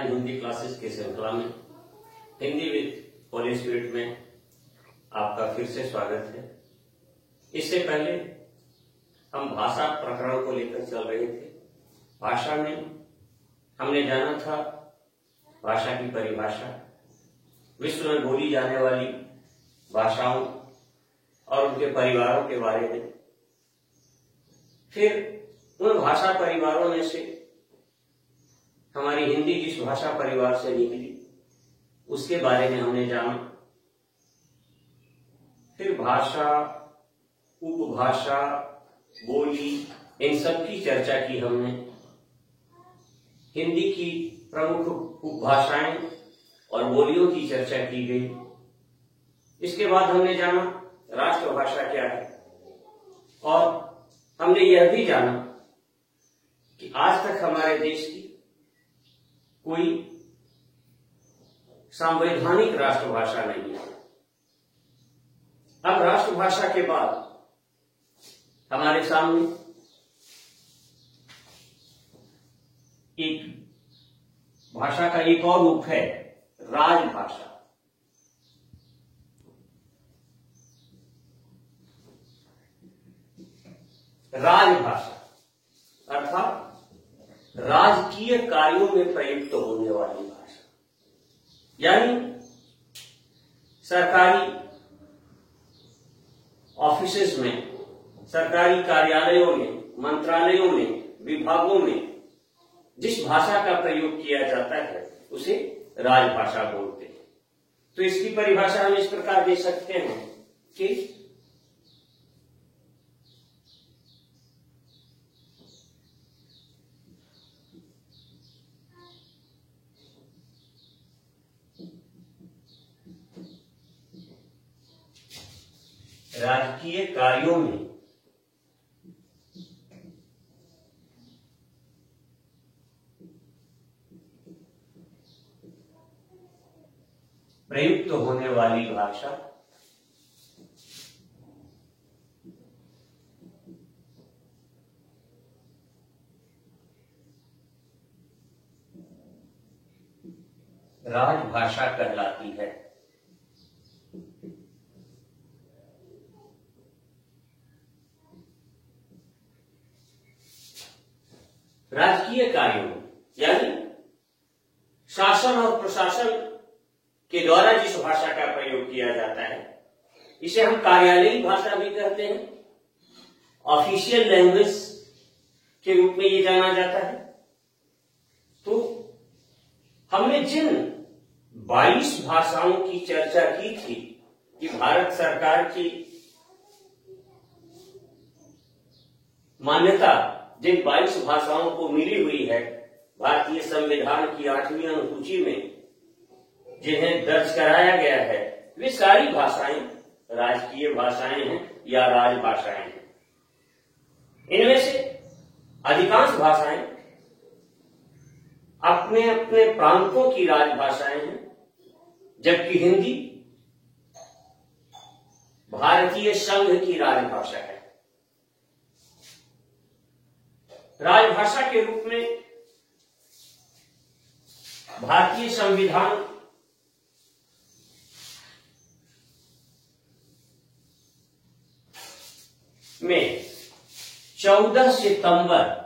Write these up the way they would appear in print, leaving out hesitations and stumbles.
Online Hindi classes की श्रृंखला में हिंदी विद होली स्पिरिट में आपका फिर से स्वागत है। इससे पहले हम भाषा प्रकरण को लेकर चल रहे थे। भाषा में हमने जाना था भाषा की परिभाषा, विश्व में बोली जाने वाली भाषाओं और उनके परिवारों के बारे में। फिर उन भाषा परिवारों में से हमारी हिंदी जिस भाषा परिवार से निकली उसके बारे में हमने जाना। फिर भाषा, उपभाषा, बोली, इन सब की चर्चा की हमने। हिंदी की प्रमुख उपभाषाएं और बोलियों की चर्चा की गई। इसके बाद हमने जाना राष्ट्रभाषा क्या है और हमने यह भी जाना कि आज तक हमारे देश की कोई संवैधानिक राष्ट्रभाषा नहीं है। अब राष्ट्रभाषा के बाद हमारे सामने एक भाषा का एक और रूप है राजभाषा। राजभाषा अर्थात राजकीय कार्यों में प्रयुक्त होने वाली भाषा, यानी सरकारी ऑफिसेस में, सरकारी कार्यालयों में, मंत्रालयों में, विभागों में जिस भाषा का प्रयोग किया जाता है उसे राजभाषा बोलते हैं। तो इसकी परिभाषा हम इस प्रकार दे सकते हैं कि राजकीय कार्यों में प्रयुक्त होने वाली भाषा राजभाषा कहलाती है। राजकीय कार्यों यानी शासन और प्रशासन के द्वारा जिस भाषा का प्रयोग किया जाता है इसे हम कार्यालयी भाषा भी कहते हैं। ऑफिशियल लैंग्वेज के रूप में ये जाना जाता है। तो हमने जिन 22 भाषाओं की चर्चा की थी कि भारत सरकार की मान्यता जिन 22 भाषाओं को मिली हुई है भारतीय संविधान की 8वीं अनुसूची में, जिन्हें दर्ज कराया गया है, वे सारी भाषाएं राजकीय भाषाएं हैं या राजभाषाएं हैं। इनमें से अधिकांश भाषाएं अपने अपने प्रांतों की राजभाषाएं हैं, जबकि हिंदी भारतीय संघ की राजभाषा है। राजभाषा के रूप में भारतीय संविधान में 14 सितंबर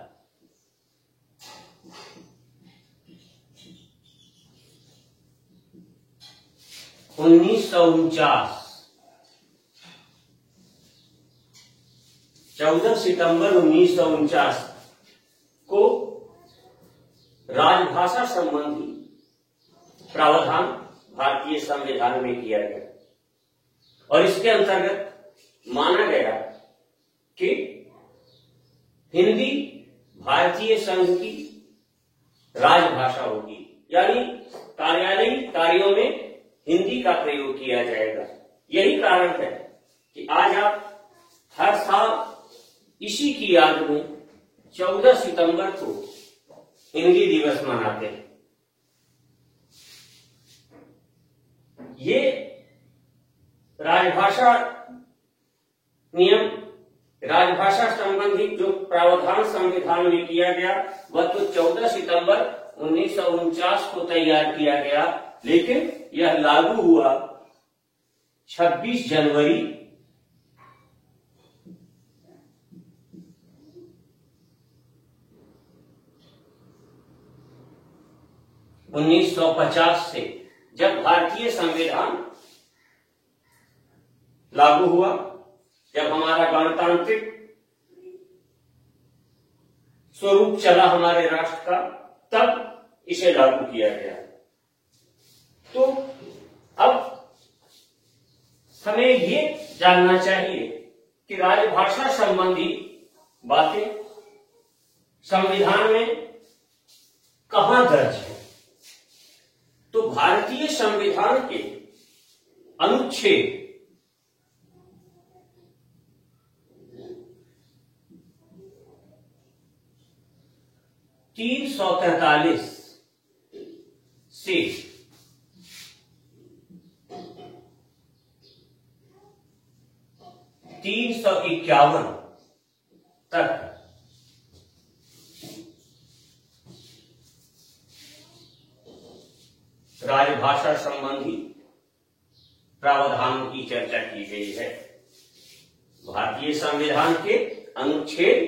1949 14 सितंबर 1949 को राजभाषा संबंधी प्रावधान भारतीय संविधान में किया गया और इसके अंतर्गत माना गया कि हिंदी भारतीय संघ की राजभाषा होगी, यानी कार्यालयी कार्यों में हिंदी का प्रयोग किया जाएगा। यही कारण है कि आज आप हर साल इसी की याद में 14 सितंबर को हिंदी दिवस मनाते हैं। ये राजभाषा नियम, राजभाषा संबंधी जो प्रावधान संविधान में किया गया वह तो 14 सितंबर 1949 को तैयार किया गया, लेकिन यह लागू हुआ 26 जनवरी 1950 से, जब भारतीय संविधान लागू हुआ, जब हमारा गणतांत्रिक स्वरूप चला हमारे राष्ट्र का, तब इसे लागू किया गया। तो अब हमें ये जानना चाहिए कि राजभाषा संबंधी बातें संविधान में कहां दर्ज है। तो भारतीय संविधान के अनुच्छेद 343 से 351 तक राजभाषा संबंधी प्रावधानों की चर्चा की गई है। भारतीय संविधान के अनुच्छेद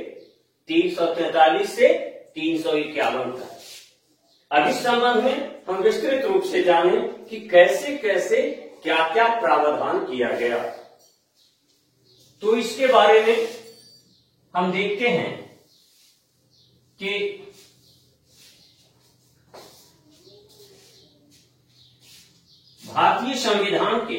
343 से 351 तक। अब इस संबंध में हम विस्तृत रूप से जानें कि कैसे कैसे क्या क्या प्रावधान किया गया। तो इसके बारे में हम देखते हैं कि भारतीय संविधान के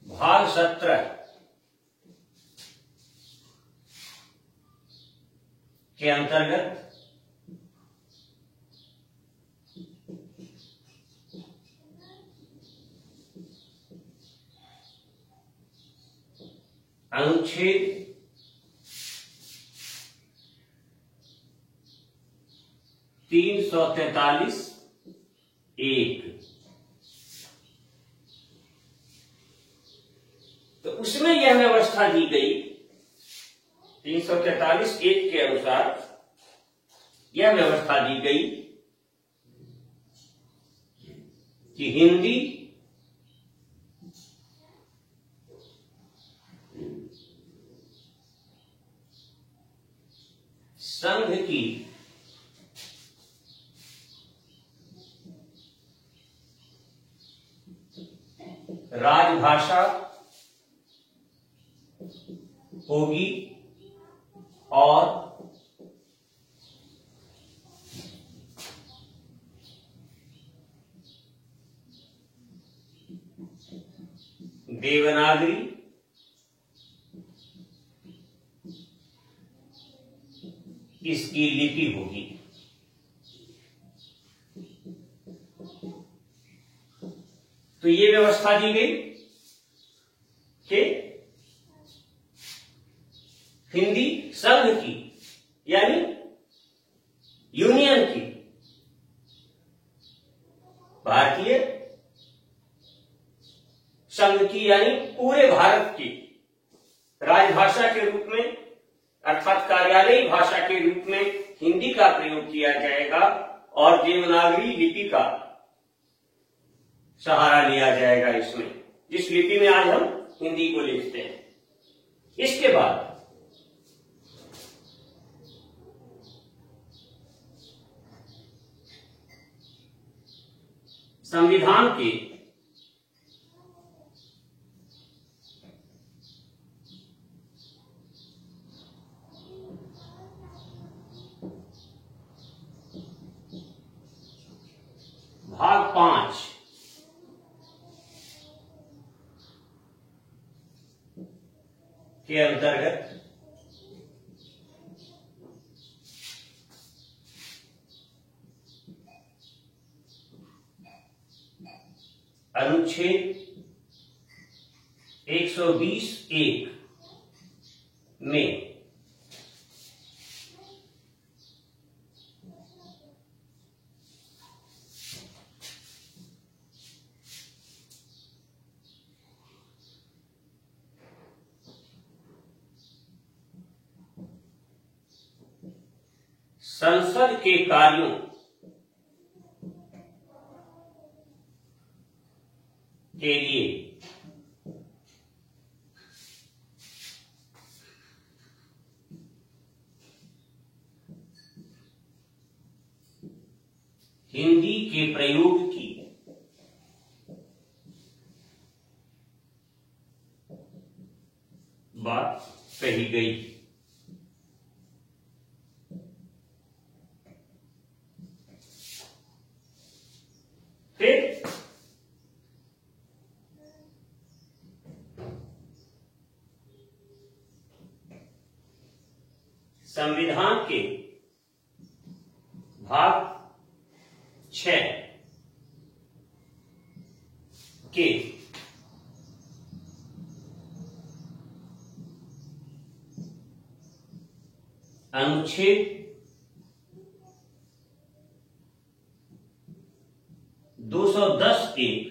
भाग 17 के अंतर्गत अनुच्छेद 343(1) तो उसमें यह व्यवस्था दी गई, 343(1) के अनुसार यह व्यवस्था दी गई कि हिंदी संघ की राजभाषा होगी और देवनागरी इसकी लिपि होगी। तो ये व्यवस्था दी गई कि हिंदी संघ की यानी यूनियन की, भारतीय संघ की यानी पूरे भारत की राजभाषा के रूप में अर्थात कार्यालयी भाषा के रूप में हिंदी का प्रयोग किया जाएगा और देवनागरी लिपि का सहारा लिया जाएगा इसमें, जिस लिपि में आज हम हिंदी को लिखते हैं। इसके बाद संविधान के भाग 5 के अंतर्गत अनुच्छेद 120(1) में संसद के कार्यों के लिए हिंदी के प्रयोग की बात कही गई। फिर संविधान के भाग 6 के अनुच्छेद 210(1)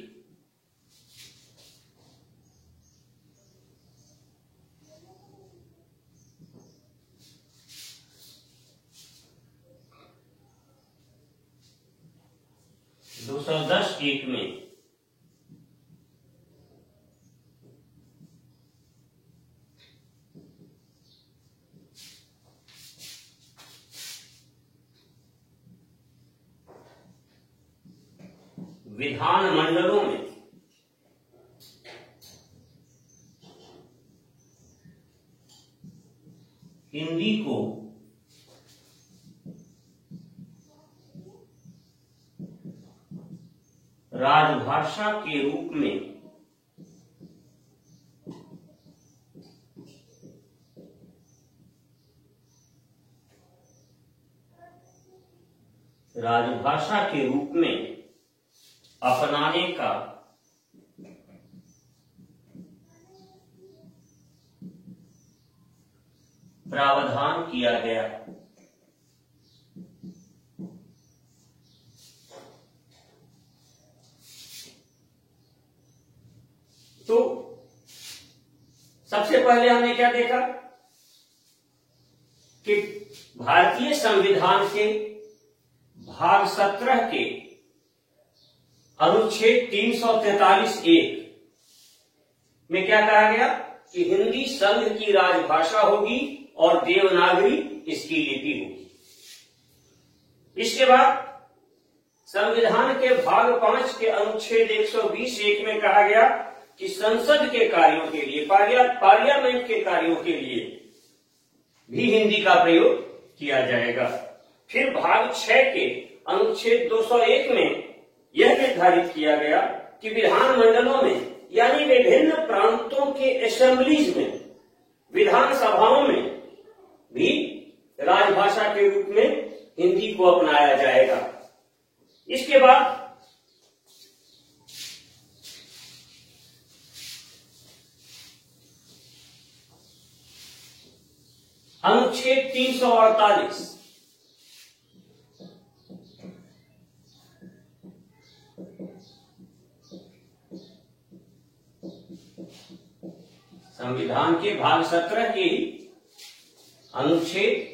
में विधान मंडलों में हिंदी को राजभाषा के रूप में अपनाने का प्रावधान किया गया। तो सबसे पहले हमने क्या देखा कि भारतीय संविधान के भाग 17 के अनुच्छेद 343(1) में क्या कहा गया कि हिंदी संघ की राजभाषा होगी और देवनागरी इसकी लिपि होगी। इसके बाद संविधान के भाग 5 के अनुच्छेद 120(1) में कहा गया कि संसद के कार्यों के लिए, पार्लियामेंट के कार्यों के लिए भी हिंदी का प्रयोग किया जाएगा। फिर भाग 6 के अनुच्छेद 201 में यह निर्धारित किया गया कि विधान मंडलों में यानी विभिन्न प्रांतों के असेंबलीज में, विधानसभाओं में भी राजभाषा के रूप में हिंदी को अपनाया जाएगा। इसके बाद अनुच्छेद 348 संविधान के भाग 17 के अनुच्छेद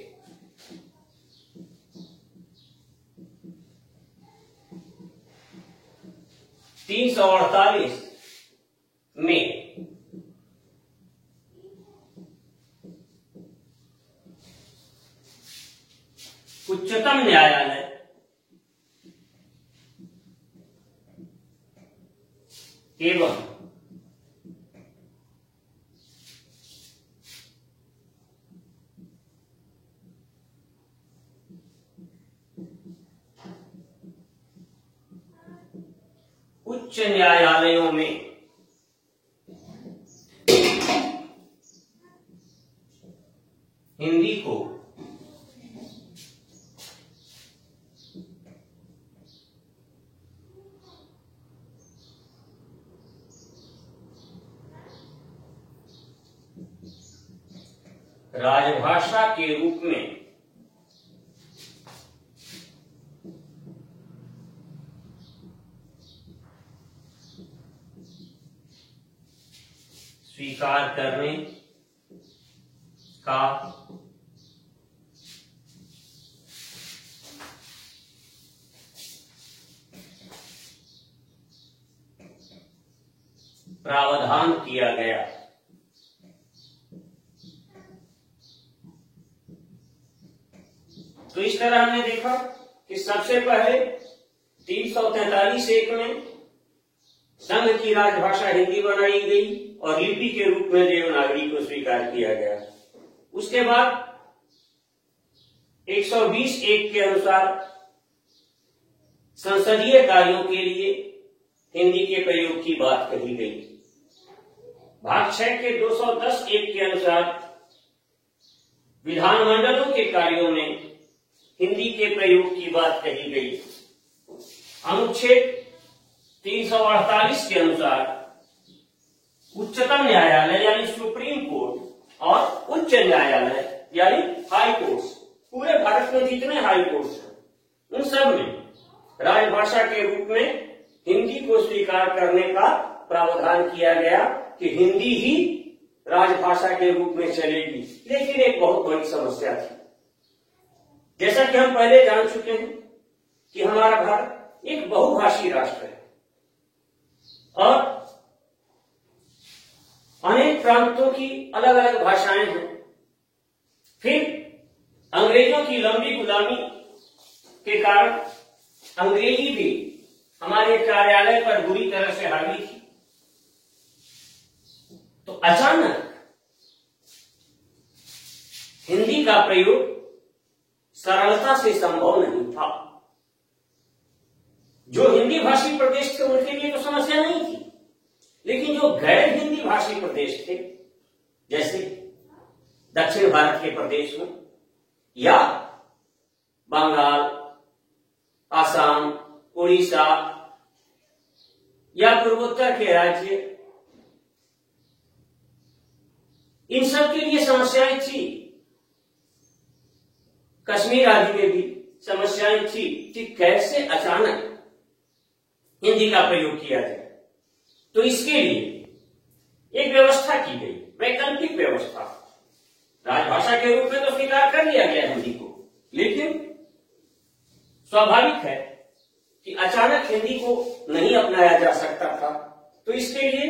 348 में उच्चतम न्यायालय एवं उच्च न्यायालयों में हिंदी को राजभाषा के रूप में स्वीकार करने का प्रावधान किया गया। तो इस तरह हमने देखा कि सबसे पहले 343(1) में संघ की राजभाषा हिंदी बनाई गई और लिपि के रूप में देवनागरी को स्वीकार किया गया। उसके बाद 120(1) के अनुसार संसदीय कार्यों के लिए हिंदी के प्रयोग की बात कही गई। भाग 6 के 210(1) के अनुसार विधानमंडलों के कार्यों में हिंदी के प्रयोग की बात कही गई। अनुच्छेद 348 के अनुसार उच्चतम न्यायालय यानी सुप्रीम कोर्ट और उच्च न्यायालय यानी हाई कोर्ट्स, पूरे भारत में जितने हाई कोर्ट्स हैं उन सब में राजभाषा के रूप में हिंदी को स्वीकार करने का प्रावधान किया गया कि हिंदी ही राजभाषा के रूप में चलेगी। लेकिन एक बहुत बड़ी समस्या थी। जैसा कि हम पहले जान चुके हैं कि हमारा भारत एक बहुभाषी राष्ट्र है और अनेक प्रांतों की अलग अलग भाषाएं हैं। फिर अंग्रेजों की लंबी गुलामी के कारण अंग्रेजी भी हमारे कार्यालय पर बुरी तरह से हावी थी। तो अचानक हिंदी का प्रयोग सरलता से संभव नहीं था। जो हिंदी भाषी प्रदेश थे उनके लिए तो समस्या नहीं थी, लेकिन जो गैर हिंदी भाषी प्रदेश थे जैसे दक्षिण भारत के प्रदेश में या बंगाल, आसाम, उड़ीसा या पूर्वोत्तर के राज्य, इन सब के लिए समस्याएं थी। कश्मीर आदि में भी समस्याएं थी कि कैसे अचानक हिंदी का प्रयोग किया जाए। तो इसके लिए एक व्यवस्था की गई, वैकल्पिक व्यवस्था। राजभाषा के रूप में तो स्वीकार कर लिया गया हिंदी को, लेकिन स्वाभाविक है कि अचानक हिंदी को नहीं अपनाया जा सकता था। तो इसके लिए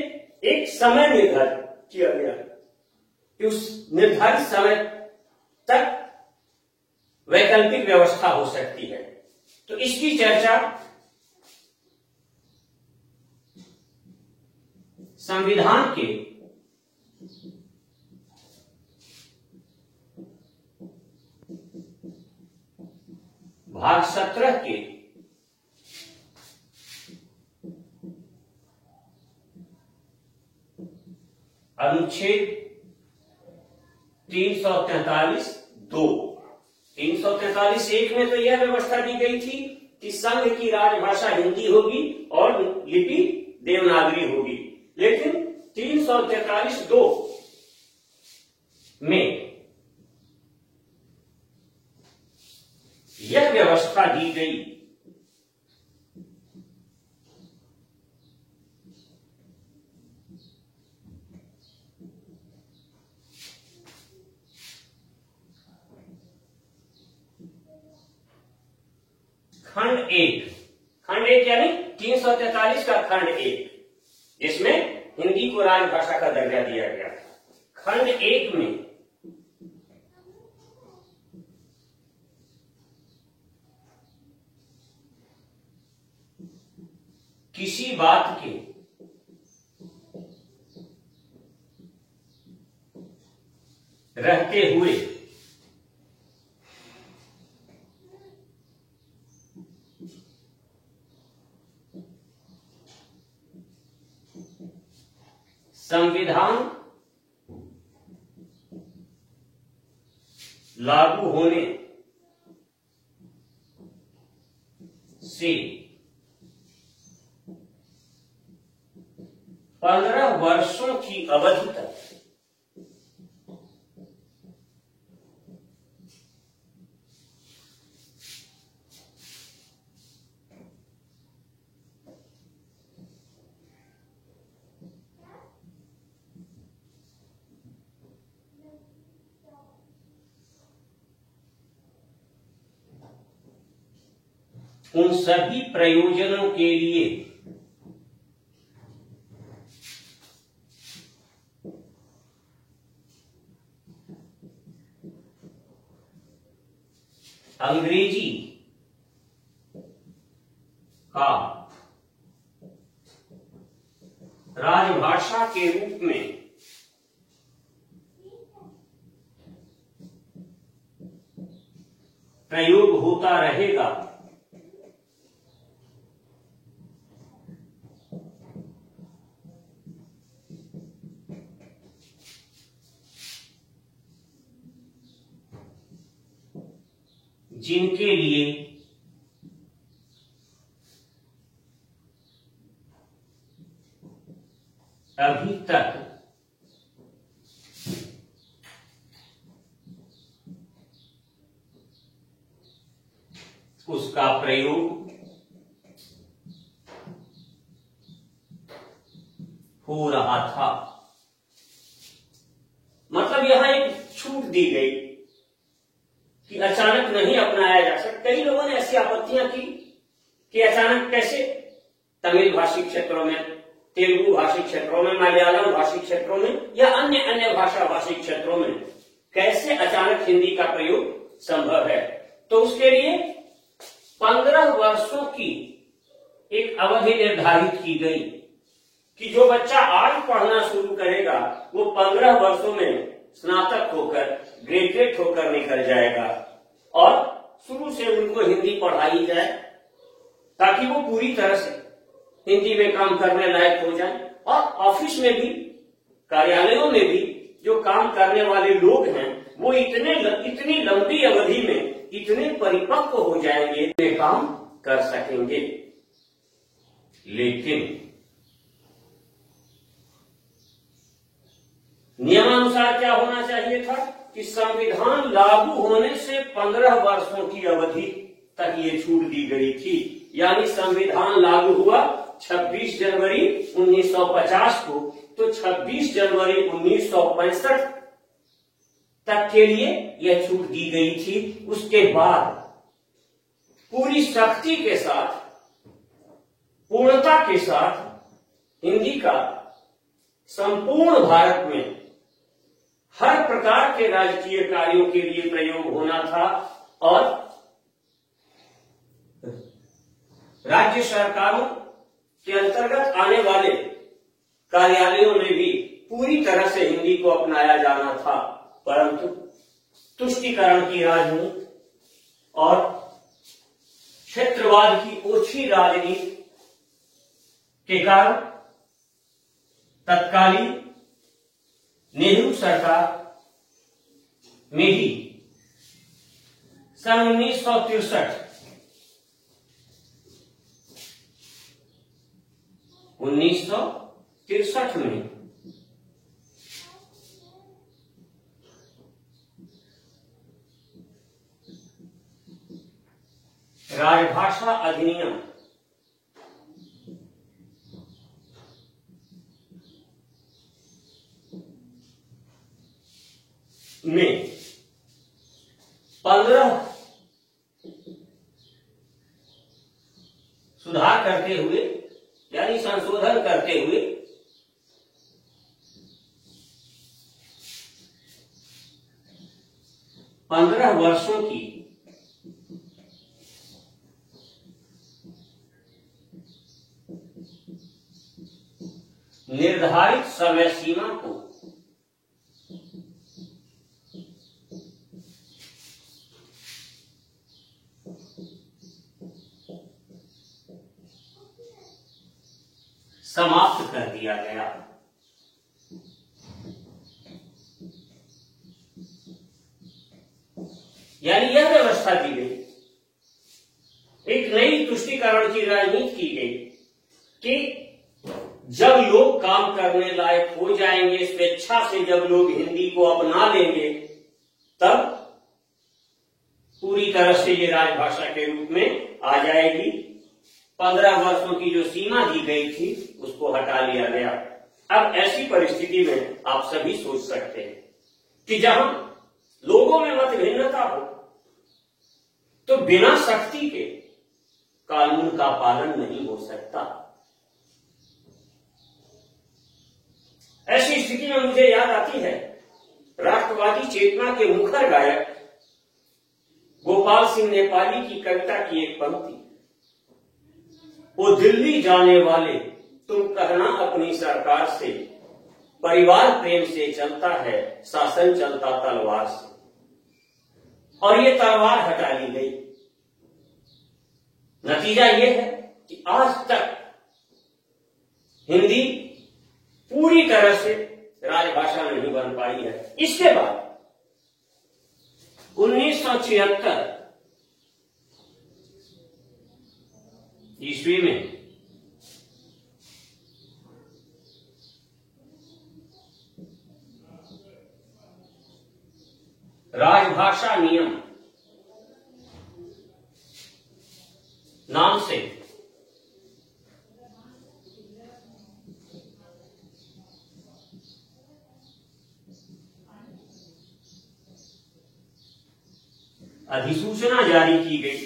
एक समय निर्धारित किया गया कि उस निर्धारित समय तक वैकल्पिक व्यवस्था हो सकती है। तो इसकी चर्चा संविधान के भाग 17 के अनुच्छेद 343(2) 343(1) में तो यह व्यवस्था दी गई थी कि संघ की राजभाषा हिंदी होगी और लिपि देवनागरी होगी। लेकिन 343(2) में यह व्यवस्था दी गई खंड एक यानी 343 का खंड 1, जिसमें हिंदी को राजभाषा का दर्जा दिया गया था। खंड 1 में किसी बात के रहते हुए संविधान लागू होने से 15 वर्षों की अवधि तक उन सभी प्रयोजनों के लिए अंग्रेजी का राजभाषा के रूप में प्रयोग होता रहेगा। जिनके लिए अभी तक उसका प्रयोग हो रहा था। मतलब यहां एक छूट दी गई कि अचानक नहीं अपनाया जा सकता। कई लोगों ने ऐसी आपत्तियां की कि अचानक कैसे तमिल भाषी क्षेत्रों में, तेलुगु भाषी क्षेत्रों में, मलयालम भाषी क्षेत्रों में या अन्य अन्य भाषा भाषी क्षेत्रों में कैसे अचानक हिंदी का प्रयोग संभव है। तो उसके लिए 15 वर्षों की एक अवधि निर्धारित की गई कि जो बच्चा आज पढ़ना शुरू करेगा वो 15 वर्षों में स्नातक होकर, ग्रेजुएट होकर निकल जाएगा और शुरू से उनको हिंदी पढ़ाई जाए ताकि वो पूरी तरह से हिंदी में काम करने लायक हो जाए। और ऑफिस में भी, कार्यालयों में भी जो काम करने वाले लोग हैं वो इतनी लंबी अवधि में इतने परिपक्व हो जाएंगे, वे काम कर सकेंगे। लेकिन नियमानुसार क्या होना चाहिए था कि संविधान लागू होने से 15 वर्षों की अवधि तक ये छूट दी गई थी। यानी संविधान लागू हुआ 26 जनवरी 1950 को, तो 26 जनवरी 1965 तक के लिए यह छूट दी गई थी। उसके बाद पूरी सख्ती के साथ, पूर्णता के साथ हिंदी का संपूर्ण भारत में हर प्रकार के राजकीय कार्यों के लिए प्रयोग होना था और राज्य सरकारों के अंतर्गत आने वाले कार्यालयों में भी पूरी तरह से हिंदी को अपनाया जाना था। परंतु तुष्टीकरण की राजनीति और क्षेत्रवाद की ओछी राजनीति के कारण तत्कालीन नेहरू सरकार में ही सन 1963 में राजभाषा अधिनियम में 15 सुधार करते हुए, यानी संशोधन करते हुए 15 वर्षों की निर्धारित समय सीमा को समाप्त कर दिया गया। यानी यह व्यवस्था दी गई, एक नई तुष्टीकरण की राजनीति की गई कि जब लोग काम करने लायक हो जाएंगे, स्वेच्छा से जब लोग हिंदी को अपना लेंगे, तब पूरी तरह से ये राजभाषा के रूप में आ जाएगी। 15 वर्षों की जो सीमा दी गई थी उसको हटा लिया गया। अब ऐसी परिस्थिति में आप सभी सोच सकते हैं कि जहां लोगों में मत भिन्नता हो तो बिना सख्ती के कानून का पालन नहीं हो सकता। ऐसी स्थिति में मुझे याद आती है राष्ट्रवादी चेतना के मुखर गायक गोपाल सिंह नेपाली की कविता की एक पंक्ति, वो दिल्ली जाने वाले तुम कहना अपनी सरकार से, परिवार प्रेम से चलता है, शासन चलता तलवार से। और ये तलवार हटा ली गई। नतीजा ये है कि आज तक हिंदी पूरी तरह से राजभाषा नहीं बन पाई है। इसके बाद 1976 ईस्वी में राजभाषा नियम नाम से अधिसूचना जारी की गई,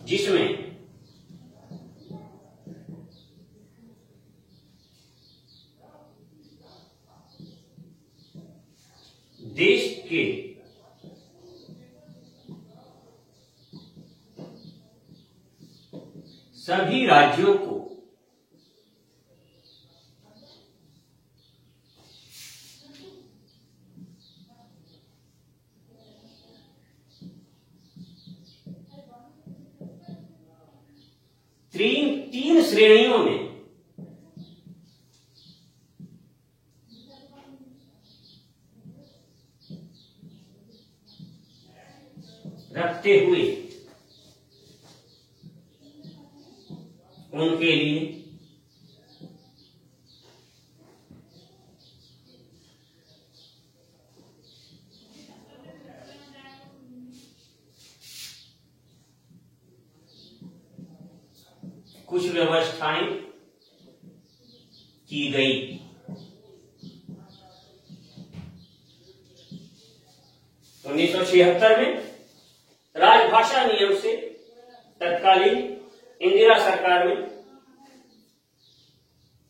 जिसमें देश के सभी राज्यों को तीन श्रेणियों में रखते हुए उनके लिए कुछ व्यवस्थाएं की गई। उन्नीस सौ 76 में राजभाषा नियम से तत्कालीन इंदिरा सरकार में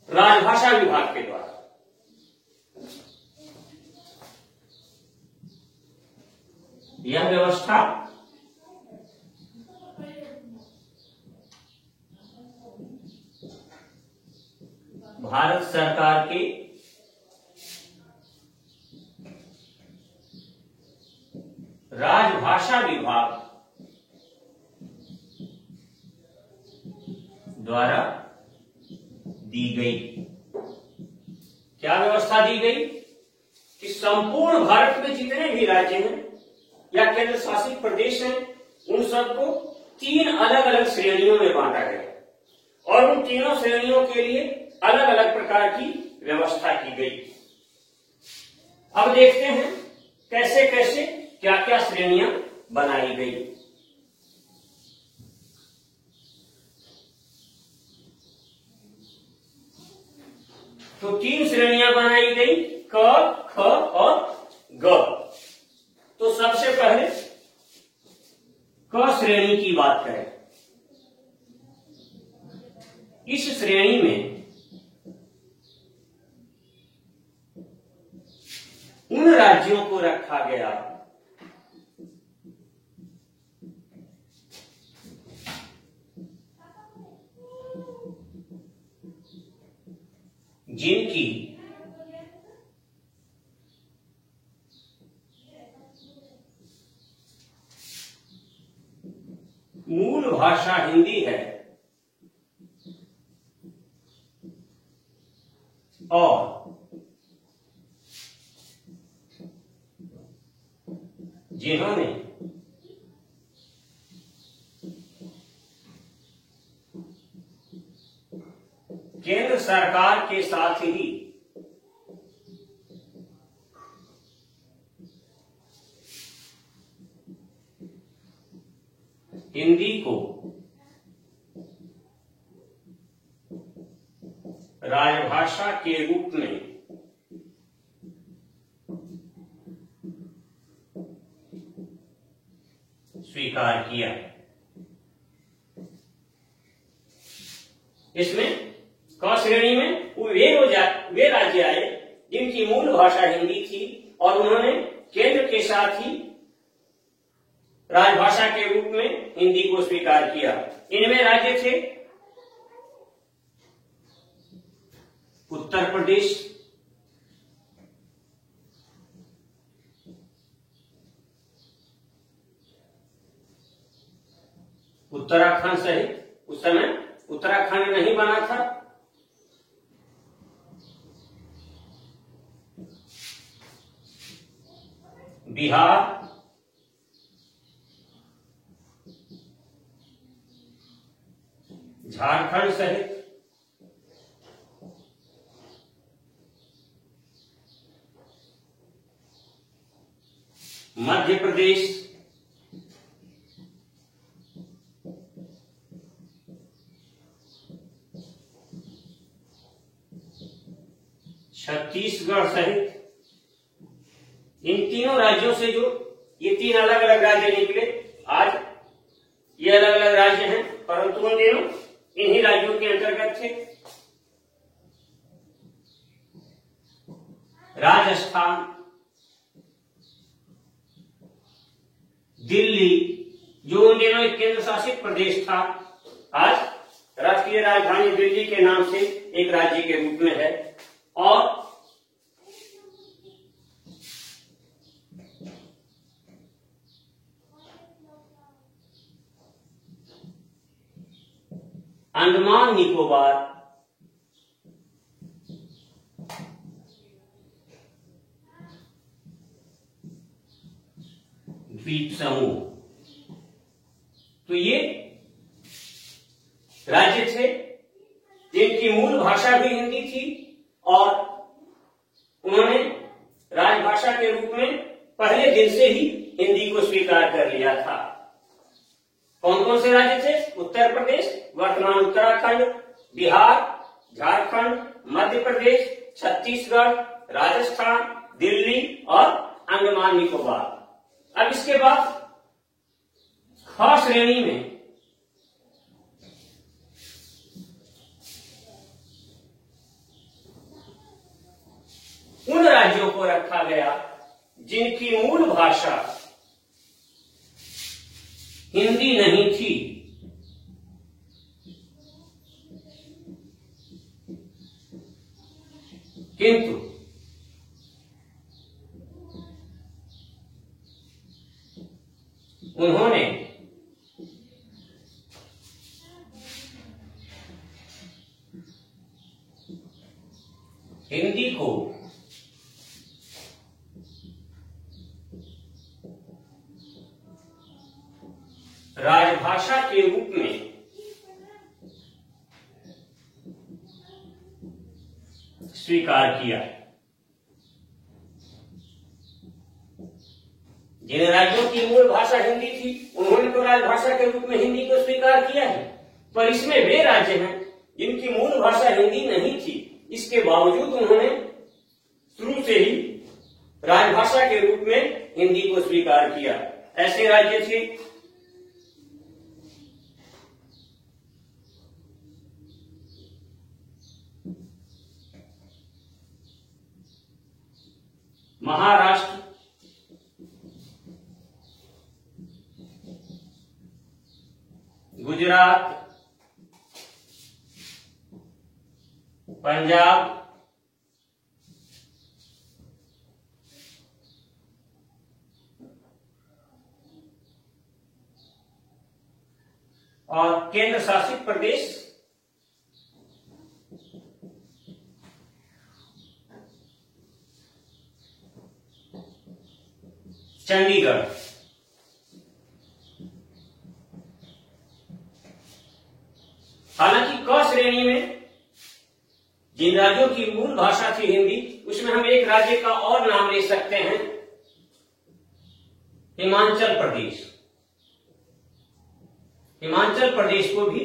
राजभाषा विभाग के द्वारा यह व्यवस्था भारत सरकार के राजभाषा विभाग द्वारा दी गई। क्या व्यवस्था दी गई कि संपूर्ण भारत में जितने भी राज्य हैं या केंद्र शासित प्रदेश हैं, उन सबको 3 अलग अलग श्रेणियों में बांटा गया और उन तीनों श्रेणियों के लिए अलग अलग प्रकार की व्यवस्था की गई। अब देखते हैं कैसे कैसे क्या क्या श्रेणियां बनाई गई। तो 3 श्रेणियां बनाई गई, क, ख और ग। तो सबसे पहले क श्रेणी की बात करें। इस श्रेणी में उन राज्यों को रखा गया जिनकी मूल भाषा हिंदी है और जिन्होंने केंद्र सरकार के साथ ही हिंदी को राजभाषा के रूप में स्वीकार किया। इसमें क श्रेणी में वे राज्य आए जिनकी मूल भाषा हिंदी थी और उन्होंने केंद्र के साथ ही राजभाषा के रूप में हिंदी को स्वीकार किया। इनमें राज्य थे उत्तर प्रदेश, उत्तराखंड सहित, उस समय उत्तराखंड नहीं बना था, बिहार, झारखंड सहित मध्य प्रदेश, छत्तीसगढ़ सहित इन तीनों राज्यों से जो ये तीन अलग अलग राज्य निकले, आज ये अलग अलग राज्य हैं, परंतु उन दिनों इन्हीं राज्यों के अंतर्गत थे। राजस्थान, दिल्ली, जो उन दिनों एक केंद्र शासित प्रदेश था, आज राष्ट्रीय राजधानी दिल्ली के नाम से एक राज्य के रूप में है। और अंडमान निकोबार द्वीप समूह, तो ये राज्य थे जिनकी मूल भाषा भी हिंदी थी और उन्होंने राजभाषा के रूप में पहले दिन से ही हिंदी को स्वीकार कर लिया था। कौन कौन से राज्य थे? उत्तर प्रदेश, वर्तमान उत्तराखंड, बिहार, झारखंड, मध्य प्रदेश, छत्तीसगढ़, राजस्थान, दिल्ली और अंडमान निकोबार। अब इसके बाद ख श्रेणी में उन राज्यों को रखा गया जिनकी मूल भाषा हिंदी नहीं थी, किंतु उन्होंने हिंदी को राजभाषा के रूप में स्वीकार किया। जिन राज्यों की मूल भाषा हिंदी थी उन्होंने तो राजभाषा के रूप में हिंदी को स्वीकार किया है, पर इसमें वे राज्य हैं जिनकी मूल भाषा हिंदी नहीं थी, इसके बावजूद उन्होंने शुरू से ही राजभाषा के रूप में हिंदी को स्वीकार किया। ऐसे राज्य थे महाराष्ट्र, गुजरात, पंजाब, और केंद्र शासित प्रदेश चंडीगढ़। हालांकि क श्रेणी में जिन राज्यों की मूल भाषा थी हिंदी, उसमें हम एक राज्य का और नाम ले सकते हैं, हिमाचल प्रदेश। हिमाचल प्रदेश को भी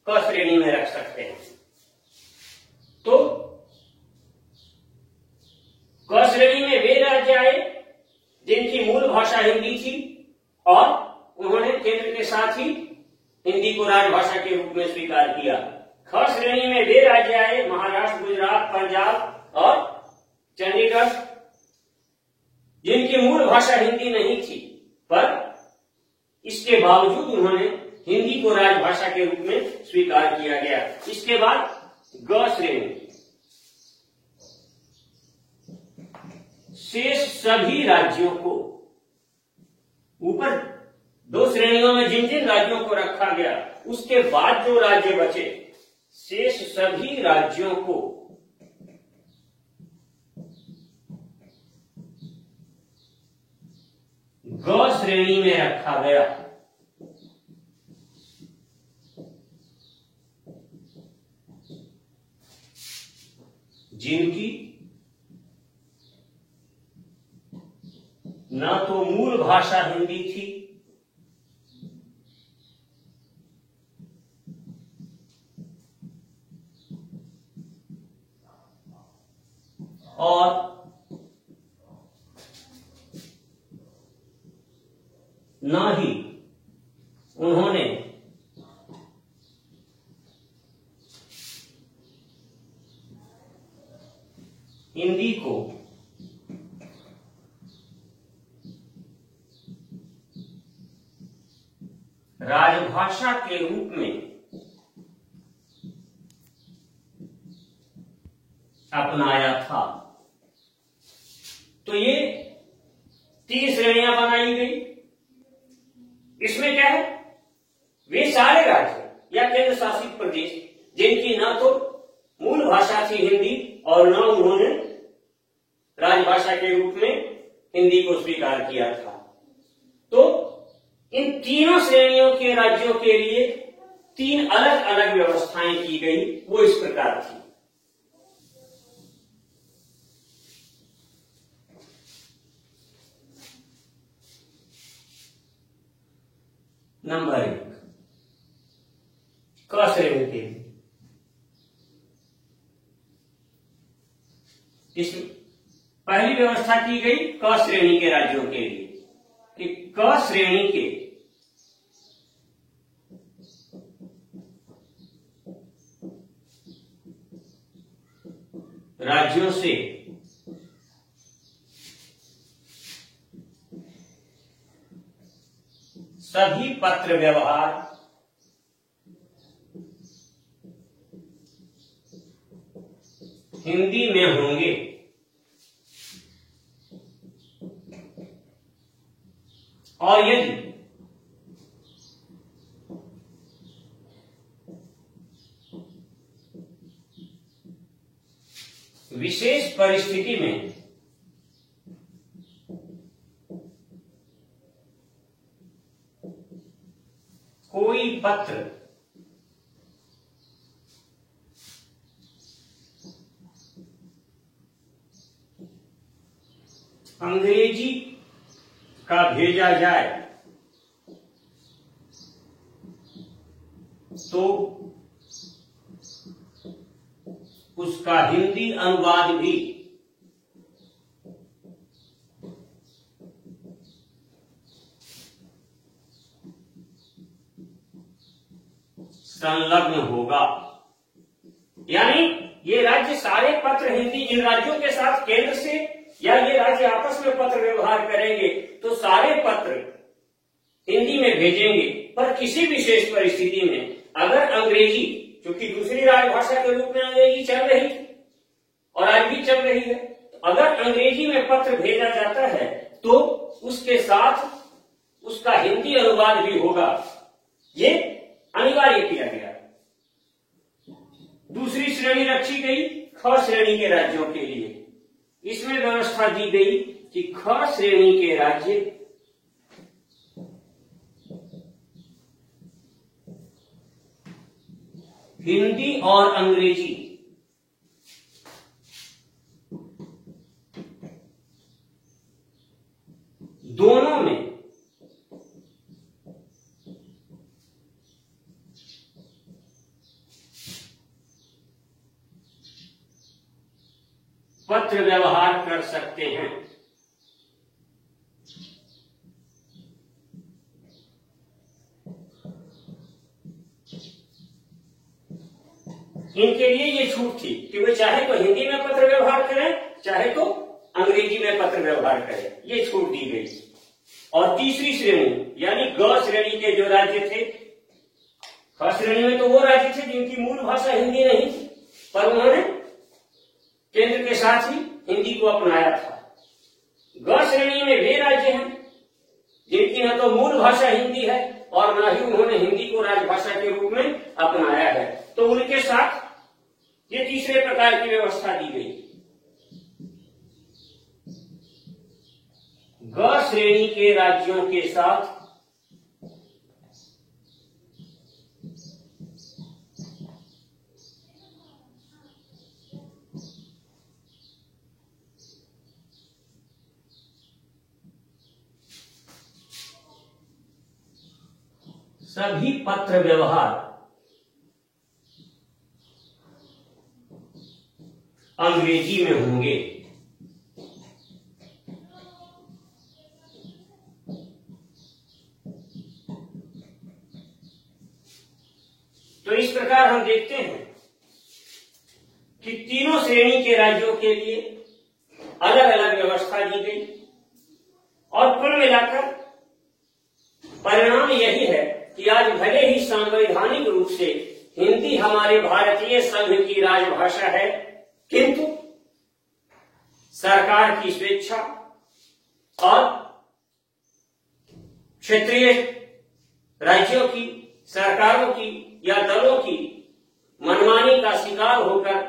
क श्रेणी में रख सकते हैं। तो क श्रेणी में वे राज्य आए जिनकी मूल भाषा हिंदी थी और उन्होंने केंद्र के साथ ही हिंदी को राजभाषा के रूप में स्वीकार किया। ख श्रेणी में वे राज्य आए महाराष्ट्र, गुजरात, पंजाब और चंडीगढ़, जिनकी मूल भाषा हिंदी नहीं थी, पर इसके बावजूद उन्होंने हिंदी को राजभाषा के रूप में स्वीकार किया गया। इसके बाद ग श्रेणी, शेष सभी राज्यों को, ऊपर दो श्रेणियों में जिन जिन राज्यों को रखा गया, उसके बाद जो राज्य बचे, शेष सभी राज्यों को ग श्रेणी में रखा गया। जिनकी न तो मूल भाषा हिंदी थी और न ही उन्होंने हिंदी को राजभाषा के रूप में अपनाया था। तो ये 3 श्रेणियां बनाई गई। इसमें क्या है, वे सारे राज्य या केंद्र शासित प्रदेश जिनकी न तो मूल भाषा थी हिंदी और न उन्होंने राजभाषा के रूप में हिंदी को स्वीकार किया था। तो इन तीनों श्रेणियों के राज्यों के लिए 3 अलग अलग व्यवस्थाएं की गई। वो इस प्रकार थी। नंबर 1, क श्रेणी के लिए। इसमें पहली व्यवस्था की गई क श्रेणी के राज्यों के लिए कि क श्रेणी के राज्यों से सभी पत्र व्यवहार हिंदी में होंगे। और यदि विशेष परिस्थिति में कोई पत्र अंग्रेजी का भेजा जाए तो उसका हिंदी अनुवाद भी संलग्न होगा। यानी ये राज्य सारे पत्र हिंदी, जिन राज्यों के साथ केंद्र से या ये राज्य आपस में पत्र व्यवहार करेंगे तो सारे पत्र हिंदी में भेजेंगे। पर किसी विशेष परिस्थिति में अगर अंग्रेजी, क्योंकि दूसरी राजभाषा के रूप में अंग्रेजी चल रही और आज भी चल रही है, तो अगर अंग्रेजी में पत्र भेजा जाता है तो उसके साथ उसका हिंदी अनुवाद भी होगा। ये अनिवार्य किया गया। दूसरी श्रेणी रखी गई ख श्रेणी के राज्यों के लिए। इसमें व्यवस्था दी गई कि ख श्रेणी के राज्य हिंदी और अंग्रेजी दोनों में पत्र व्यवहार कर सकते हैं। इनके लिए ये छूट थी कि वे चाहे तो हिंदी में पत्र व्यवहार करें, चाहे तो अंग्रेजी में पत्र व्यवहार करें, ये छूट दी गई। और तीसरी श्रेणी यानी ग श्रेणी के जो राज्य थे, ख श्रेणी में तो वो राज्य थे जिनकी मूल भाषा हिंदी नहीं थी, पर उन्होंने केंद्र के साथ ही हिंदी को अपनाया था। ग श्रेणी में वे राज्य हैं जिनकी न तो मूल भाषा हिंदी है और न ही उन्होंने हिंदी को राजभाषा के रूप में अपनाया है, तो उनके साथ ये तीसरे प्रकार की व्यवस्था दी गई। ग श्रेणी के राज्यों के साथ सभी पत्र व्यवहार अंग्रेजी में होंगे। तो इस प्रकार हम देखते हैं कि तीनों श्रेणी के राज्यों के लिए अलग अलग व्यवस्था दी गई और कुल मिलाकर परिणाम यही है कि आज भले ही संवैधानिक रूप से हिंदी हमारे भारतीय संघ की राजभाषा है, किंतु सरकार की स्वेच्छा और क्षेत्रीय राज्यों की सरकारों की या दलों की मनमानी का शिकार होकर,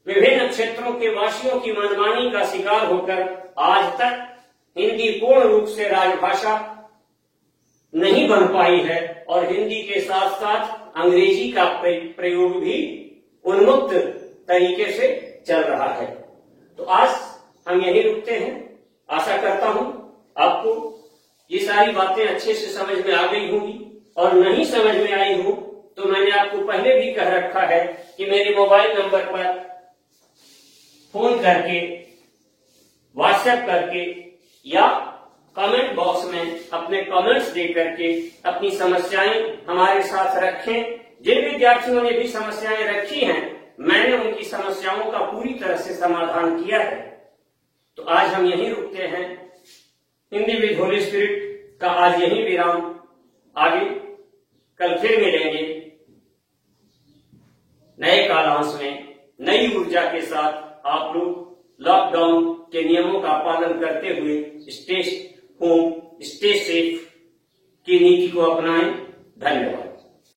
विभिन्न क्षेत्रों के वासियों की मनमानी का शिकार होकर आज तक हिंदी पूर्ण रूप से राजभाषा नहीं बन पाई है और हिंदी के साथ साथ अंग्रेजी का प्रयोग भी उन्मुक्त तरीके से चल रहा है। तो आज हम यही रुकते हैं। आशा करता हूं आपको ये सारी बातें अच्छे से समझ में आ गई होंगी, और नहीं समझ में आई हो तो मैंने आपको पहले भी कह रखा है कि मेरे मोबाइल नंबर पर फोन करके, व्हाट्सएप करके या कमेंट बॉक्स में अपने कमेंट्स दे करके अपनी समस्याएं हमारे साथ रखें। जिन विद्यार्थियों ने भी समस्याएं रखी हैं, मैंने उनकी समस्याओं का पूरी तरह से समाधान किया है। तो आज हम यहीं रुकते हैं। हिंदी विद होली स्पिरिट का आज यही विराम। आगे कल फिर मिलेंगे नए कालांश में नई ऊर्जा के साथ। आप लोग लॉकडाउन के नियमों का पालन करते हुए स्टे होम, स्टे सेफ की नीति को अपनाएं। धन्यवाद।